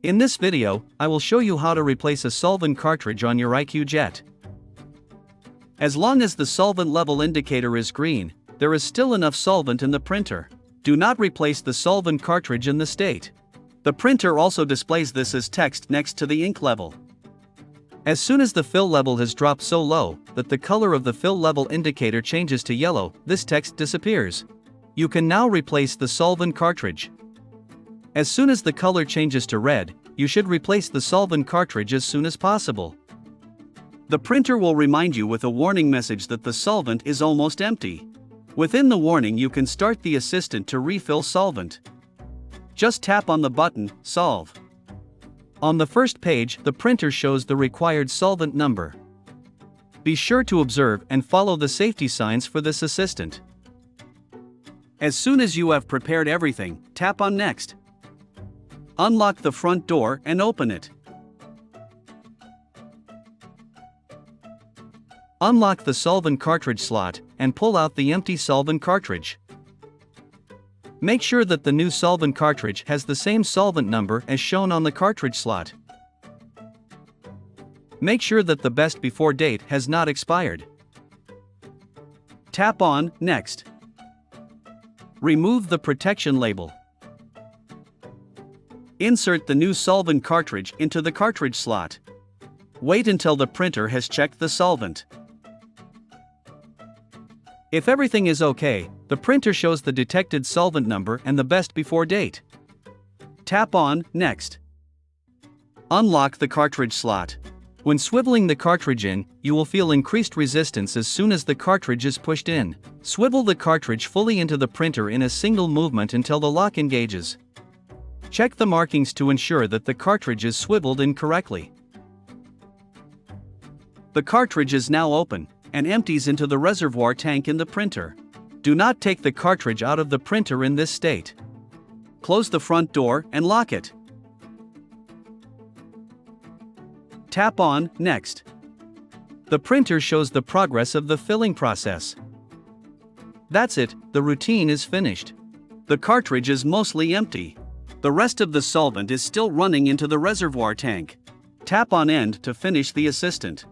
In this video, I will show you how to replace a solvent cartridge on your IQJET. As long as the solvent level indicator is green, there is still enough solvent in the printer. Do not replace the solvent cartridge in the state. The printer also displays this as text next to the ink level. As soon as the fill level has dropped so low that the color of the fill level indicator changes to yellow, this text disappears. You can now replace the solvent cartridge. As soon as the color changes to red, you should replace the solvent cartridge as soon as possible. The printer will remind you with a warning message that the solvent is almost empty. Within the warning, you can start the assistant to refill solvent. Just tap on the button, Solve. On the first page, the printer shows the required solvent number. Be sure to observe and follow the safety signs for this assistant. As soon as you have prepared everything, tap on Next. Unlock the front door and open it. Unlock the solvent cartridge slot and pull out the empty solvent cartridge. Make sure that the new solvent cartridge has the same solvent number as shown on the cartridge slot. Make sure that the best before date has not expired. Tap on Next. Remove the protection label. Insert the new solvent cartridge into the cartridge slot. Wait until the printer has checked the solvent. If everything is okay, the printer shows the detected solvent number and the best before date. Tap on Next. Unlock the cartridge slot. When swiveling the cartridge in, you will feel increased resistance as soon as the cartridge is pushed in. Swivel the cartridge fully into the printer in a single movement until the lock engages. Check the markings to ensure that the cartridge is swiveled in correctly. The cartridge is now open and empties into the reservoir tank in the printer. Do not take the cartridge out of the printer in this state. Close the front door and lock it. Tap on Next. The printer shows the progress of the filling process. That's it, the routine is finished. The cartridge is mostly empty. The rest of the solvent is still running into the reservoir tank. Tap on End to finish the assistant.